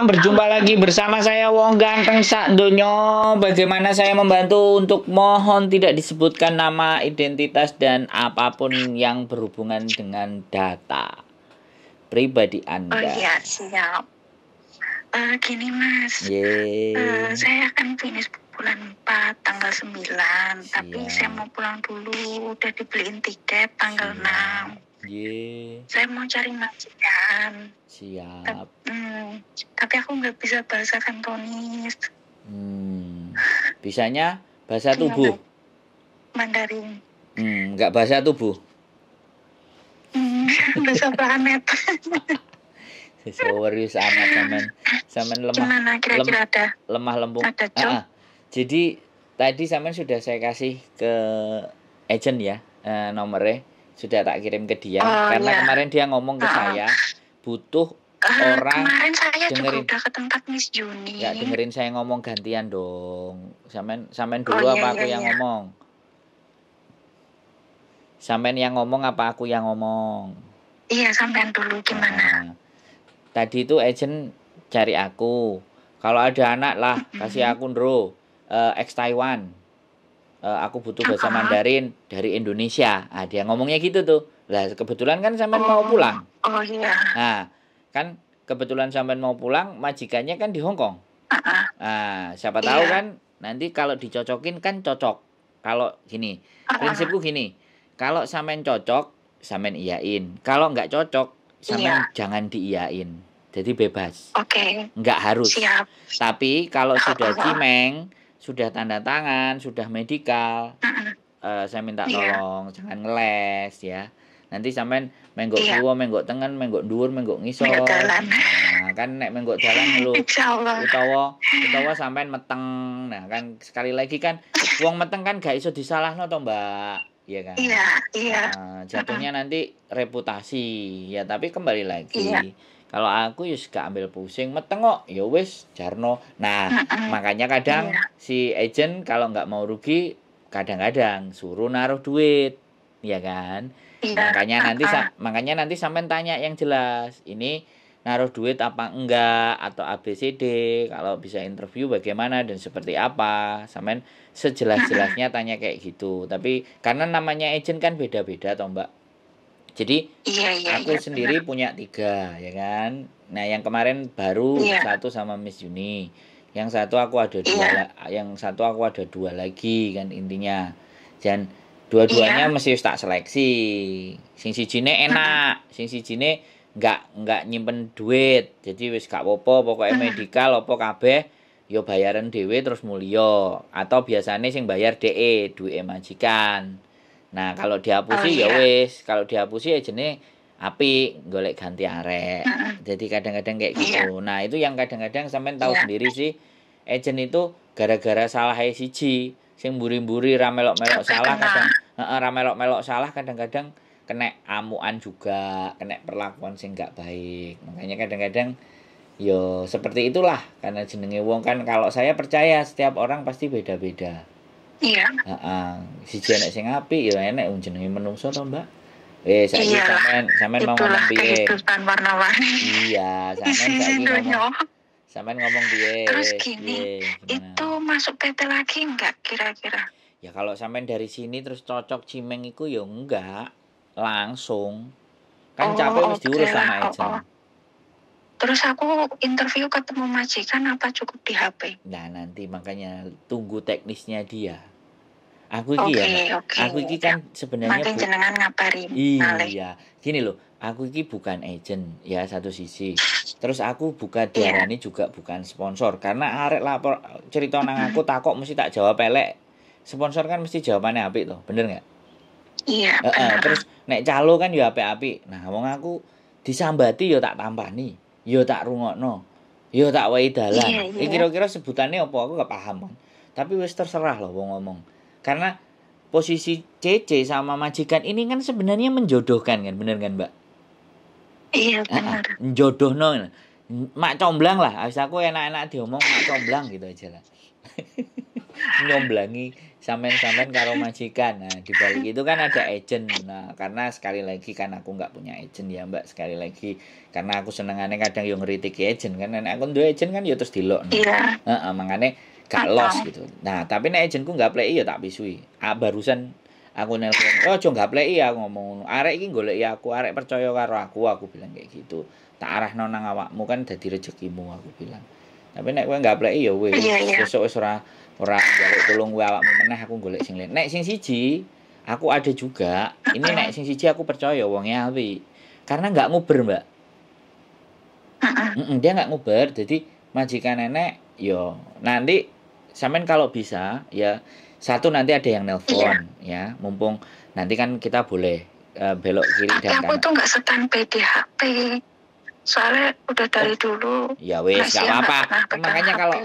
malam, berjumpa lagi bersama saya Wong Ganteng Sak Donyo. Bagaimana saya membantu untuk mohon tidak disebutkan nama, identitas, dan apapun yang berhubungan dengan data pribadi Anda. Oh iya, siap. Gini Mas, Yeay. saya akan finish bulan 4 tanggal 9, tapi Siap. saya mau pulang dulu, udah dibeliin tiket tanggal Siap. 6. Yeay. Saya mau cari majikan. Siap. Tapi aku nggak bisa bahasa Kantonis. Bisanya bahasa tubuh? Mandarin. Nggak bahasa tubuh? Bahasa planet. Serius amat samen lemah. Gimana kira-kira ada? Lemah lembut. Ada job? Jadi tadi samen sudah saya kasih ke agent ya, nomornya sudah tak kirim ke dia. Karena kemarin dia ngomong ke saya butuh orang. Kemarin saya dengerin, juga udah ke tempat Miss Juni. Ya dengerin saya ngomong gantian dong. Samen dulu apa aku yang ngomong? Sampean yang ngomong apa aku yang ngomong? Iya, sampean dulu gimana? Tadi itu agent cari aku. Kalau ada anak lah, kasih aku ndro. Ex Taiwan. Aku butuh bahasa Mandarin dari Indonesia. Dia ngomongnya gitu tuh. Lah kebetulan kan sampean mau pulang. Oh iya. Nah, kan kebetulan sampean mau pulang, majikannya kan di Hong Kong. Siapa tahu kan nanti kalau dicocokin kan cocok. Kalau gini, prinsipku gini. Kalau sampean cocok, sampean iyain. Kalau nggak cocok, sampean jangan diiyain. Jadi bebas. Nggak harus. Siap. Tapi kalau sudah cimeng, sudah tanda tangan, sudah medikal, saya minta tolong jangan ngeles ya. Nanti sampean menggok kiwa, menggok tengen, menggok dhuwur, menggok ngisor. Nah, kan nek menggok dalan lho. Utawa sampean meteng. Nah, kan sekali lagi kan wong meteng kan gak iso disalahno to, Mbak. Iya kan? Iya. Jatuhnya nanti reputasi. Ya, tapi kembali lagi. Kalau aku yus gak ambil pusing, meteng kok, ya wis jarno. Nah, makanya kadang si agent kalau nggak mau rugi, kadang-kadang suruh naruh duit, ya kan? Makanya nanti sampean tanya yang jelas. Ini naruh duit apa enggak atau ABCD, kalau bisa interview bagaimana dan seperti apa. Sampean sejelas-jelasnya tanya kayak gitu. Tapi karena namanya agent kan beda-beda toh, Mbak. Jadi aku sendiri punya 3 ya kan. Nah yang kemarin baru 1 sama Miss Juni. Yang satu aku ada 2 yang satu aku ada 2 lagi kan intinya. Dan dua-duanya mesti tak seleksi. Sing sijine enak, sing sijine enggak nyimpen duit. Jadi wis gak apa-apa, pokoknya medikal apa kabeh yo bayaran dhewe terus mulya. Atau biasanya sing bayar DE, duwe majikan. Nah, kalau dihapusi ya wis, kalau dihapusi ya jenis apik golek ganti arek. Jadi kadang-kadang kayak gitu. Nah, itu yang kadang-kadang sampean tahu sendiri sih, agent itu gara-gara salah siji, sing mburi-mburi ra melok-melok salah kadang ra melok-melok salah kadang-kadang kena amuan juga, kena perlakuan sing gak baik. Makanya kadang-kadang yo seperti itulah karena jenenge wong kan kalau saya percaya setiap orang pasti beda-beda. Siji enek sing apik ya enek wong jenenge menungso to, Mbak. Saiki sampean mau ngomong piye? Kehidupan warna-warni. Iya, sampean ngomong piye? Terus gini, itu masuk PT lagi enggak kira-kira? Ya kalau sampean dari sini terus cocok cimeng iku ya enggak langsung. Kan capek wis diurus sama agent. Terus aku interview ketemu majikan apa cukup di HP? Nah, nanti makanya tunggu teknisnya dia. Aku iki kan sebenarnya makin jenengan ngabarin. Iya, gini loh, aku iki bukan agent ya satu sisi. Terus aku buka diarani juga bukan sponsor karena arek lapor cerita nang aku takok mesti tak jawab elek. Sponsor kan mesti jawabannya apik toh, bener enggak? Iya, terus nek calo kan ya apik-apik. Nah, wong aku disambati ya tak tampani, ya tak rungokno. Ya tak wae dalan. Kira-kira sebutannya apa aku gak paham kan. Tapi wis terserah loh wong ngomong. Karena posisi CC sama majikan ini kan sebenarnya menjodohkan kan, bener kan, Mbak? Iya, benar. Njodohno. Mak comblang lah, habis aku enak-enak diomong mak comblang gitu aja lah. nyomblangi sampean-sampean karo majikan. Nah, di balik itu kan ada agent. Nah, karena sekali lagi kan aku nggak punya agent ya, Mbak. Sekali lagi karena aku senengane kadang yo ngritiki agent kan. Nek aku duwe agent kan yo terus dilokno. Iya. Heeh, mangane gak los gitu. Nah, tapi nek agentku nggak pleki ya tak pisui. Barusan aku nelpon, "Oh, aja gapleki," aku ngomong ngono. "Arek iki goleki aku, arek percaya karo aku bilang kayak gitu. "Tak arahno nang awakmu kan dadi rezekimu," aku bilang. Tapi nek kowe gapleki ya wis, Iya. sesuk wis ora njaluk tulung kowe awakmu meneh aku golek sing liyan. Nek sing siji, aku ada juga. Ini nek sing siji aku percaya wonge apik. Karena nggak nguber, Mbak. Dia nggak nguber. Jadi majikan nenek, yo nanti sampean kalau bisa ya satu nanti ada yang nelpon ya, mumpung nanti kan kita boleh belok kiri Tapi dan aku kanan. tuh nggak standby di HP. Soalnya udah dari dulu. Ya wes nggak Rahasia nggak apa-apa. pernah pegang Makanya HP.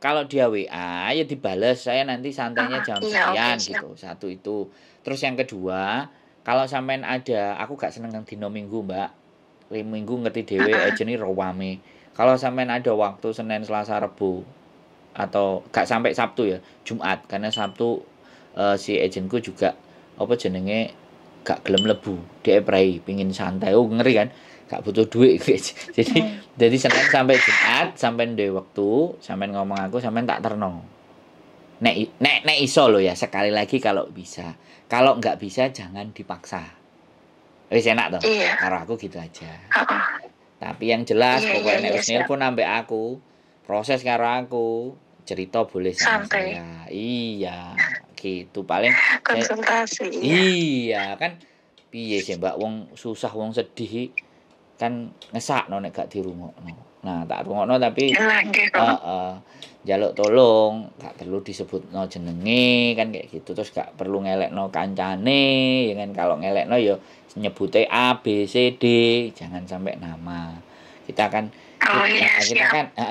kalau dia WA ya dibales, saya nanti santainya jam Iya, oke, sekian siap. gitu. Satu itu. Terus yang kedua, kalau sampean ada, aku gak seneng dino Minggu, Mbak. Minggu ngerti dhewe agene rame. Kalau sampean ada waktu Senin, Selasa, Rebo atau gak sampai Sabtu ya, Jumat, karena Sabtu si agentku juga apa jenenge gak gelem lebu, dia prei pingin santai. Oh, ngeri kan? Gak butuh duit guys. Jadi Senin sampai Jumat sampean duwe waktu, sampean ngomong aku, sampean tak terno. Nek iso lo ya, sekali lagi kalau bisa. Kalau nggak bisa jangan dipaksa. Wis enak toh? Iya. Karo aku gitu aja. Heeh. Tapi yang jelas pokoknya nek wis siap. nelpon ambek aku, proses karo aku, cerita boleh sama Santai. saya. Iya, gitu paling Konsultasi. iya kan piye sih Mbak, wong susah wong sedih kan ngesakno nek gak dirungokno. Nah, tak rungokno tapi njaluk tolong, gak perlu disebutno jenenge kan kayak gitu. Terus gak perlu ngelekno kancane, ya kan kalau ngelekno ya nyebute A B C D, jangan sampai nama. Kita kan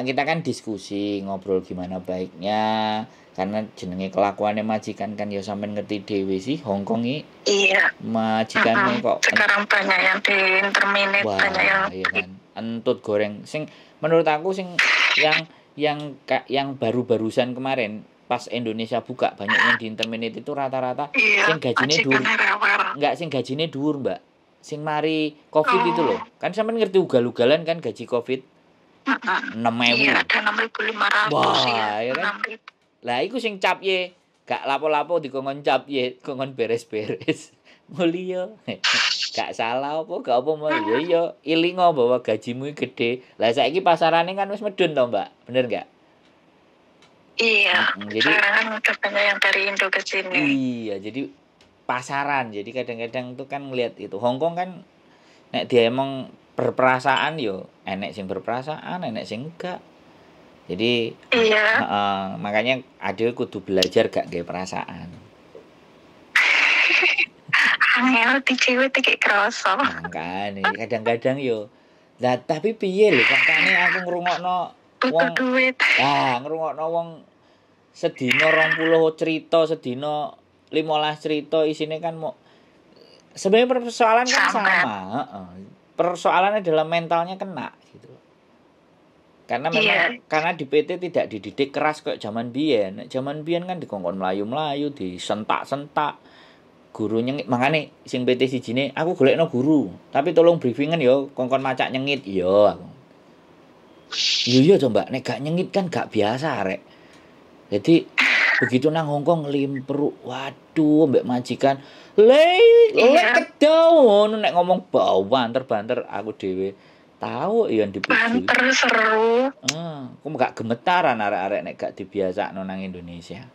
kita kan diskusi, ngobrol gimana baiknya. Karena jenenge kelakuannya majikan kan ya sampean ngerti dhewe sih Hongkong iki. Iya. Majikannya kok sekarang banyak yang di interminate, banyak yang iya kan. Entut goreng sing menurut aku sing yang baru-barusan kemarin pas Indonesia buka banyak yang di interminate itu rata-rata sing gajine dhuwur. Enggak, sing gajine dhuwur, Mbak. Sing mari Covid itu loh. Kan sampean ngerti ugal-ugalan kan gaji Covid? 6.000. Iya, ada 6.500 wah, ya kan? Lah iku sing cap ye, gak lapo-lapo dikongkon cap ye, kongkon beres-beres. Mulya. Gak salah apa gak apa mau ya iya ilingo bahwa gajimu gede. Lah saiki pasarane kan wis medun to, Mbak. Bener gak? Iya. Jadi sekarang kan banyak yang dari Indo ke sini. Iya, jadi pasaran. Jadi kadang-kadang tuh kan ngelihat itu. Hongkong kan nek dia emang berperasaan yo, enek sing berperasaan, enek sing enggak. Jadi makanya adil kudu belajar gak gawe perasaan. Angel di cewek iki kroso. Makane kadang-kadang yo. Lah tapi piye lho faktane aku ngrungokno wong duit. Ngrungokno wong sedina 20 cerita, sedina 15 cerita isine kan mau sebenarnya persoalan kan sama, persoalannya adalah mentalnya kena gitu. Karena memang karena di PT tidak dididik keras kayak zaman biyen. Zaman biyen kan dikongkon melayu-melayu, disentak-sentak. Guru nyengit, makane sing PT sijine aku golekno guru, tapi tolong briefingan yo, kongkon macak nyengit yo aku. Iya to, Mbak, nek gak nyengit kan gak biasa rek. Jadi begitu nang Hongkong limpruk, waduh mbek majikan lek kedau nek ngomong banter aku dhewe tahu ya dipuji. Banter seru. Aku gak gemetaran arek-arek nek gak dibiasakno nang Indonesia.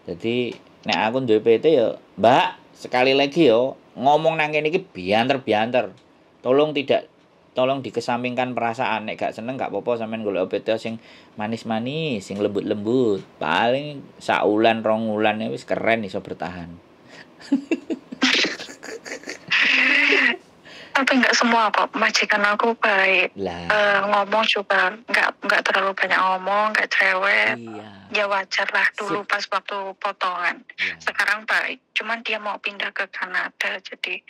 Jadi nek aku duwe PT ya, Mbak, sekali lagi yo ngomong nang kene iki bianter. Tolong dikesampingkan perasaan. Nek gak seneng gak apa-apa sampean golek PT sing manis-manis, sing lembut-lembut. Paling saulan 2 wulan wis keren iso bertahan. Tapi nggak semua kok, majikan aku baik. Ngomong juga nggak terlalu banyak ngomong, nggak cerewet. Iya. Ya wajar lah dulu pas waktu potongan. Sekarang baik, cuman dia mau pindah ke Kanada jadi.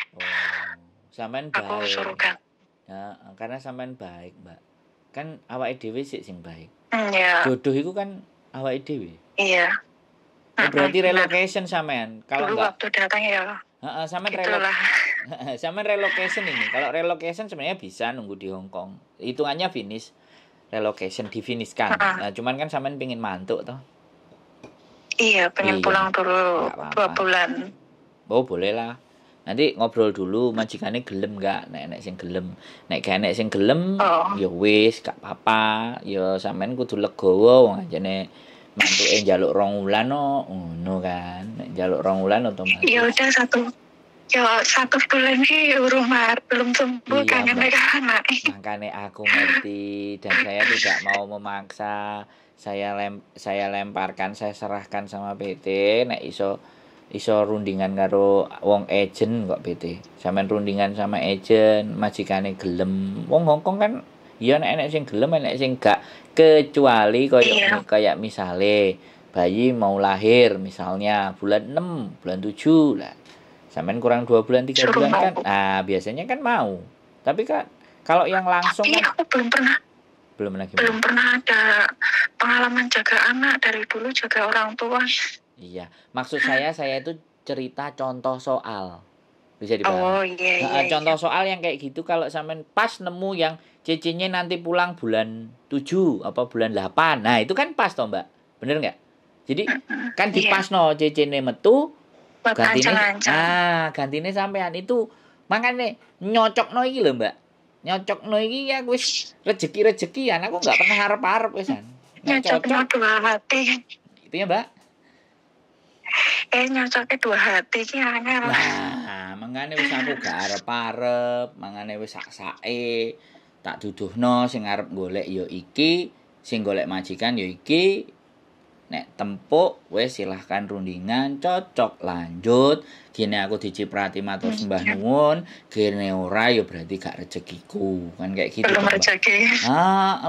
Sampean baik. Aku suruh kan. Ya, karena sampean baik, Mbak. Kan awake dhewe sik sing baik. Iya. Jodoh itu kan awake dhewe. Iya. Oh, berarti relocation sampean. Kalau dulu enggak waktu datang ya sampean gitulah. sampean relocation ini. Kalau relocation sebenarnya bisa nunggu di Hong Kong. Hitungannya finish. Relocation difinishkan. Nah, cuman kan sampean pengin mantuk toh. Iya, pengen pulang dulu 2 bulan. Oh, boleh lah. Nanti ngobrol dulu majikane gelem enggak? Nek sing gelem. Nek gak nek sing gelem ya wis gak apa-apa. Ya sampean kudu legowo wong ajane mantuke njaluk 2 wulan ngono kan. Nek njaluk 2 wulan otomatis. Ya udah 1 bulan sih belum sembuh kangen anak. Makanya aku ngerti dan saya tidak mau memaksa. Saya lemparkan, saya serahkan sama PT. Nek iso rundingan karo wong agent kok PT. Sampeyan rundingan sama agent, majikane gelem. Wong Hongkong kan ya nek sing gelem nek sing gak, kecuali kayak misale bayi mau lahir misalnya bulan 6, bulan 7 lah. Sampeyan kurang 2 bulan 3 bulan kan. Nah, biasanya kan mau. Tapi kan kalau yang langsung kan aku belum pernah ada pengalaman jaga anak dari dulu jaga orang tua. Iya, maksud saya itu cerita contoh soal. Bisa dipahami. Oh iya. Contoh soal yang kayak gitu kalau sampean pas nemu yang cicinya nanti pulang bulan 7 apa bulan 8. Nah, itu kan pas toh, Mbak. Bener enggak? Jadi kan dipasno cicine metu gantine sampean itu makanya nyocokno iki lho, Mbak. Nyocokno iki ya wis rezeki-rezekian. Aku enggak pernah harap-harap wisan. Nyocokno 2 hati. Itu ya, Mbak. Nyocoknya 2 hati ki angel. Nah, mangane wis aku gak arep-arep, mangane wis sak-sake tak duduhno sing arep golek ya iki, sing golek majikan ya iki. Nek tempuk wis silahkan rundingan, cocok lanjut. Gene aku diciprati matur sembah nuwun, gene ora ya berarti gak rezekiku. Kan kayak gitu. Belum rezeki.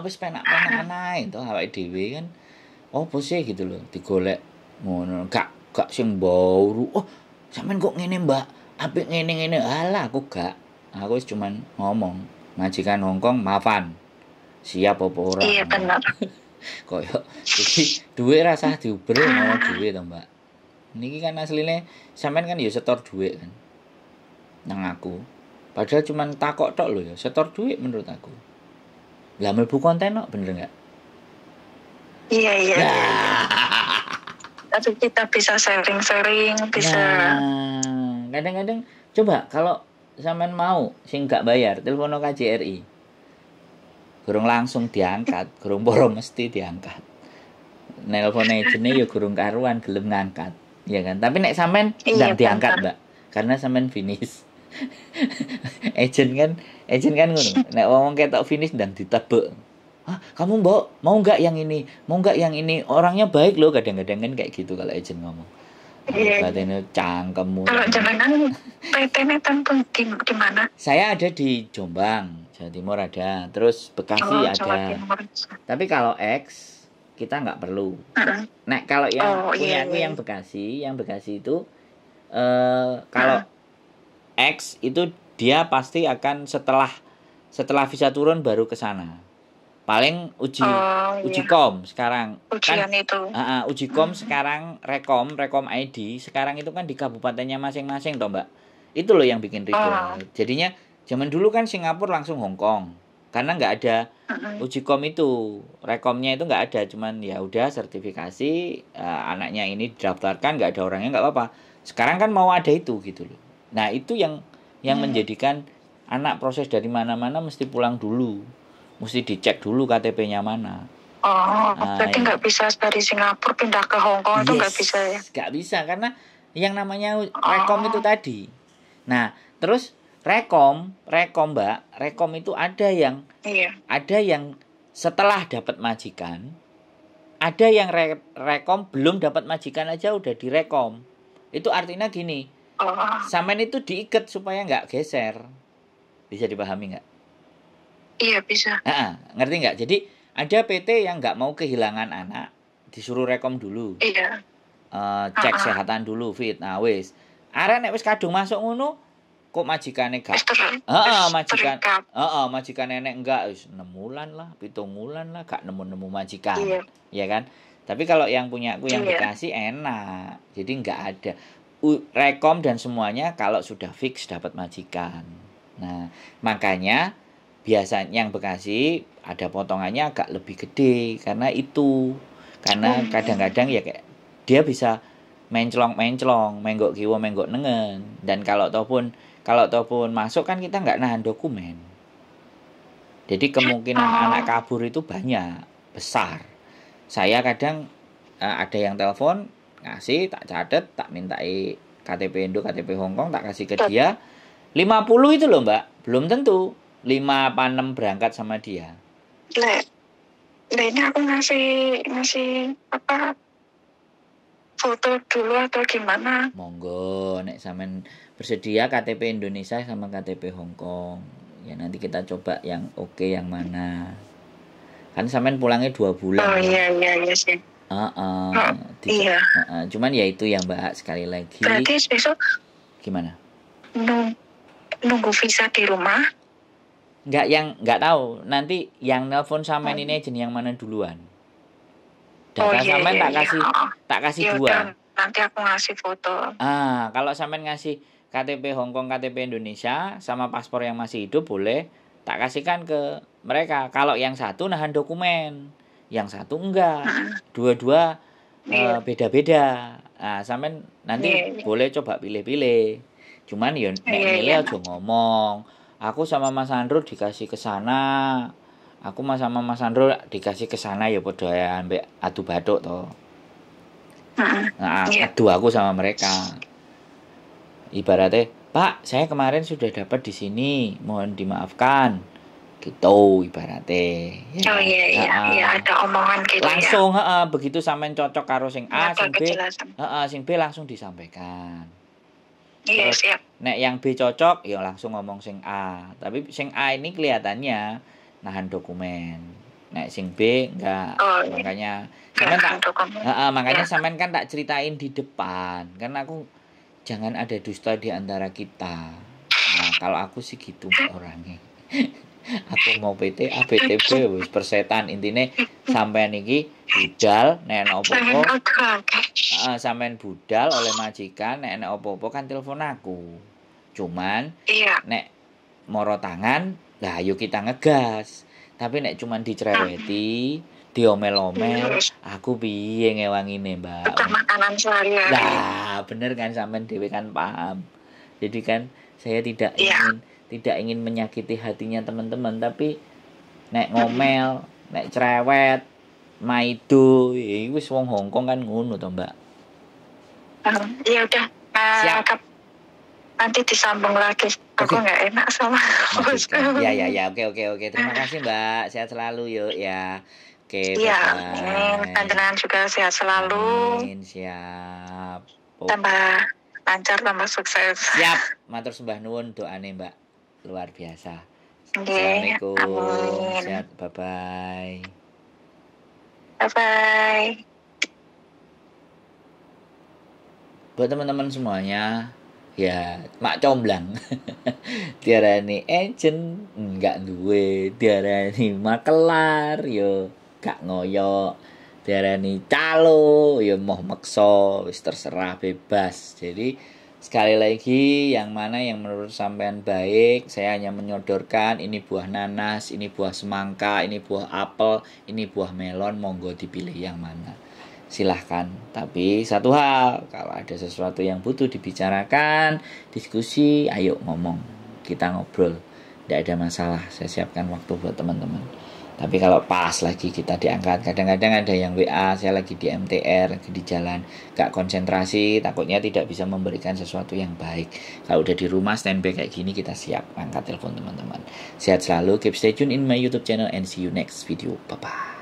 Wis penak-penak ae to awake dhewe kan. Opo sih gitu loh, digolek ngono. Gak sing bauru. Oh, sampean kok ngene, Mbak? Apik ngene-ngene. Alah, aku gak. Aku wis cuman ngomong, majikan Hongkong maafan. Siap apa ora? Iya, bener. Koyo iki dhuwit rasah diuber ngono dhuwit to, Mbak. Niki kan asline sampean kan ya setor dhuwit kan. Nang aku. Padahal cuman takok tok lho ya, setor dhuwit menurut aku. Lah mlebu konten kok bener enggak? Iya. Tapi kita bisa sharing-sharing, bisa. Nah, kadang-kadang coba kalau sampean mau sing gak bayar, telepono KJRI. Gurung langsung diangkat, gurung poro mesti diangkat. Nelpon agene ya gurung karuan gelem ngangkat, ya kan? Tapi nek sampean ndak diangkat, Mbak. Karena sampean finish. agent kan ngono. Nek wong ketok finish ndang ditebek. Kamu mau enggak yang ini? Mau enggak yang ini? Orangnya baik loh kadang-kadang kan kayak gitu kalau agent ngomong. Iya. Katanya cangkemmu. Kalau jenengan PT-nya tempun di mana? Saya ada di Jombang. Jawa Timur ada, terus Bekasi ada. Tapi kalau X kita nggak perlu. Nah kalau yang punya aku yang Bekasi itu kalau X itu dia pasti akan setelah visa turun baru ke sana. Paling uji kom sekarang. Ujian kan, itu. Uji kom sekarang rekom ID sekarang itu kan di kabupatennya masing-masing toh, Mbak. Itu loh yang bikin ribet. Jadinya zaman dulu kan Singapura langsung Hong Kong. Karena nggak ada uji kom itu. Rekomnya itu nggak ada. Cuman ya udah sertifikasi anaknya ini didaftarkan, nggak ada orangnya nggak apa-apa. Sekarang kan mau ada itu gitu loh. Nah itu yang menjadikan anak proses dari mana-mana mesti pulang dulu. Mesti dicek dulu KTP-nya mana. Berarti nggak bisa dari Singapura pindah ke Hong Kong itu nggak bisa ya? Nggak bisa karena yang namanya rekom itu tadi. Nah terus rekom Mbak, rekom itu ada yang setelah dapat majikan, ada yang rekom belum dapat majikan aja udah direkom. Itu artinya gini, sampean itu diikat supaya nggak geser. Bisa dipahami nggak? Iya bisa. Ngerti nggak? Jadi ada PT yang nggak mau kehilangan anak, disuruh rekom dulu. Iya. Cek kesehatan dulu fit. Nah wis. Arek nek wis kadung masuk ngono, kok majikane gak? Majikan nenek enggak wis 6 bulan lah, 7 bulan lah gak nemu-nemu majikan. Iya kan? Tapi kalau yang punya aku yang dikasih enak. Jadi nggak ada rekom dan semuanya kalau sudah fix dapat majikan. Nah, makanya biasanya yang Bekasi ada potongannya agak lebih gede karena itu. Karena kadang-kadang ya kayak dia bisa menclong-menclong, menggok kiwa, menggok nengen. Dan kalau ataupun masuk kan kita nggak nahan dokumen. Jadi kemungkinan anak kabur itu banyak, besar. Saya kadang ada yang telepon, ngasih, tak catet, tak mintai KTP Indo, KTP Hongkong, tak kasih ke dia. 50 itu loh Mbak, belum tentu 5 apa 6 berangkat sama dia. Ini aku ngasih apa foto dulu atau gimana? Monggo, nek sampean bersedia KTP Indonesia sama KTP Hongkong. Ya nanti kita coba yang oke yang mana. Kan sampean pulangnya 2 bulan. Oh iya sih. Iya. Cuman ya itu ya Mbak, sekali lagi. Berarti besok gimana? Nunggu visa di rumah? Nggak tahu. Nanti yang nelpon sampean ini agent yang mana duluan. Data sampean tak kasih 2. Nanti aku ngasih foto. Kalau sampean ngasih KTP Hongkong, KTP Indonesia sama paspor yang masih hidup boleh tak kasihkan ke mereka. Kalau yang satu nahan dokumen, yang satu enggak. Dua-dua beda-beda. Nah, sampean nanti boleh coba pilih-pilih. Cuman ya nek milih aja ngomong. Aku sama Mas Andro dikasih ke sana. Aku sama Mas Andro dikasih ke sana ya padha ambek adu bathuk to. Adu aku sama mereka. Ibaratnya, Pak, saya kemarin sudah dapat di sini, mohon dimaafkan. Gitu ibaratnya. Iya, ada omongan gitu langsung, begitu sampean cocok karo sing A, sing B langsung disampaikan. Iya, siap. Nek yang B cocok, ya langsung ngomong sing A. Tapi sing A ini kelihatannya nahan dokumen. Nek sing B enggak. Makanya makanya sampean kan tak ceritain di depan. Karena aku jangan ada dusta di antara kita. Nah, kalau aku sih gitu orangnya. Aku mau PT, ABTB wis persetan intine sampean iki budal nek opo-opo. Sampean budal oleh majikan nek opo-opo kan telepon aku. Cuman nek moro tangan, lah ayo kita ngegas. Tapi nek cuman dicereweti, diomel-omel, aku piye ngewangine, Mbak? Bukan makanan sehari-hari. Nah, bener kan sampean dhewe kan paham. Jadi kan saya tidak ingin menyakiti hatinya teman-teman, tapi nek ngomel, nek cerewet, maido, iki wis wong Hongkong kan ngono to, Mbak. Ya udah. Siap. Nanti disambung lagi. Aku nggak enak sama bosku. Ya. Oke. Terima kasih, Mbak. Sehat selalu yuk ya. Oke, bye-bye. Panjenengan juga sehat selalu. Amin, siap. Tambah lancar, tambah sukses. Siap. Matur sembah nuwun doane, Mbak. Luar biasa. Assalamualaikum. Amin. Sehat, bye-bye. Bye-bye. Buat teman-teman semuanya, ya mak comblang. Diarani agent enggak duwe, diarani makelar yo gak ngoyo, diarani calo ya moh meksa, wis terserah bebas. Jadi sekali lagi yang mana yang menurut sampean baik, saya hanya menyodorkan ini buah nanas, ini buah semangka, ini buah apel, ini buah melon, monggo dipilih yang mana. Silahkan. Tapi satu hal, kalau ada sesuatu yang butuh dibicarakan, diskusi, ayo ngomong, kita ngobrol, tidak ada masalah. Saya siapkan waktu buat teman-teman. Tapi kalau pas lagi kita diangkat, kadang-kadang ada yang WA, saya lagi di MTR, di jalan, gak konsentrasi, takutnya tidak bisa memberikan sesuatu yang baik. Kalau udah di rumah standby kayak gini, kita siap angkat telepon teman-teman. Sehat selalu, keep stay tune in my YouTube channel and see you next video. Bye-bye.